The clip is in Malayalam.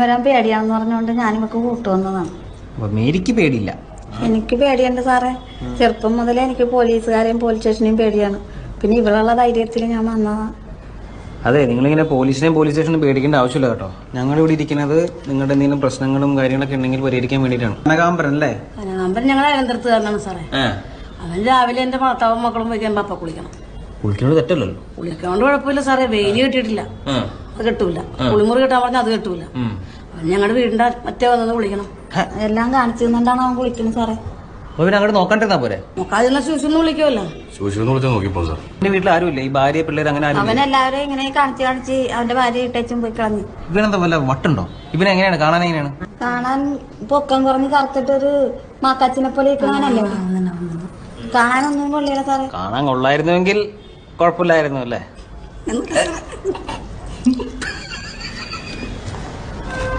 വരാൻ പേടിയാന്ന് പറഞ്ഞുകൊണ്ട് ഞാനിവക്ക് കൂട്ടുവന്നതാണ്. മേരിക്ക് പേടിയില്ല? എനിക്ക് പേടിയുണ്ട് സാറേ. ചെറുപ്പം മുതലേ എനിക്ക് പോലീസുകാരെയും പോലീസ് സ്റ്റേഷനെയും പേടിയാണ്. പിന്നെ ഇവളുള്ള ധൈര്യത്തിൽ ഞാൻ വന്നതാണ്. അതെ, നിങ്ങളിങ്ങനെ പോലീസ് സ്റ്റേഷനും പേടിക്കേണ്ട ആവശ്യമില്ല കേട്ടോ. ഞങ്ങളിവിടെ ഇരിക്കുന്നത് നിങ്ങളുടെ എന്തെങ്കിലും പ്രശ്നങ്ങളും കാര്യങ്ങളൊക്കെ ഉണ്ടെങ്കിൽ പരിഹരിക്കാൻ വേണ്ടിയിട്ടാണ്. കനകാംബരൻ അല്ലേ? കനകാംബരൻ ഞങ്ങൾ അയലന്തരത്തുകാരനാണ് സാറേ. അവൻ രാവിലെ എന്റെ ഭർത്താവും മക്കളും വയ്ക്കുമ്പോ അപ്പ കുളിക്കണം. കുളിക്കുന്നത് തെറ്റല്ലല്ലോ. കുളിക്കാണ്ട് കുഴപ്പമില്ല സാറേ. വെയില് കിട്ടിയിട്ടില്ല, അത് കെട്ടൂല. കുളിമുറി കിട്ടാൻ പറഞ്ഞാൽ അത് കെട്ടൂല. അവൻ ഞങ്ങളുടെ വീടിന്റെ മറ്റേ വന്നത് കുളിക്കണം. എല്ലാം കാണിച്ചു തന്നിട്ടാണ് അവൻ കുളിക്കുന്നത് സാറേ. പിന്നെ അങ്ങോട്ട് നോക്കണ്ടിരുന്നാ പോരെ? നോക്കാതിരുന്ന ശൂശൊന്നും വിളിക്കുമല്ലോ. എന്റെ വീട്ടിൽ ആരുമില്ല, ഈ ഭാര്യ പിള്ളേർ അങ്ങനെ ആരും. അവനെല്ലാവരും ഇങ്ങനെ കാണിച്ച് അവന്റെ ഭാര്യ ഇട്ടേച്ചും പോയി കളഞ്ഞു. ഇവനെന്താ വല്ല വട്ടുണ്ടോ? ഇവനെങ്ങനെയാണ് കാണാൻ? എങ്ങനെയാണ് കാണാൻ? പൊക്കം കുറഞ്ഞ് കറുത്തിട്ടൊരു മാക്കാച്ചിനെ പോലെ കാണാനല്ലേ? കാണാനൊന്നും കൊള്ളില്ല സാറേ. കാണാൻ കൊള്ളായിരുന്നുവെങ്കിൽ കുഴപ്പമില്ലായിരുന്നു അല്ലേ?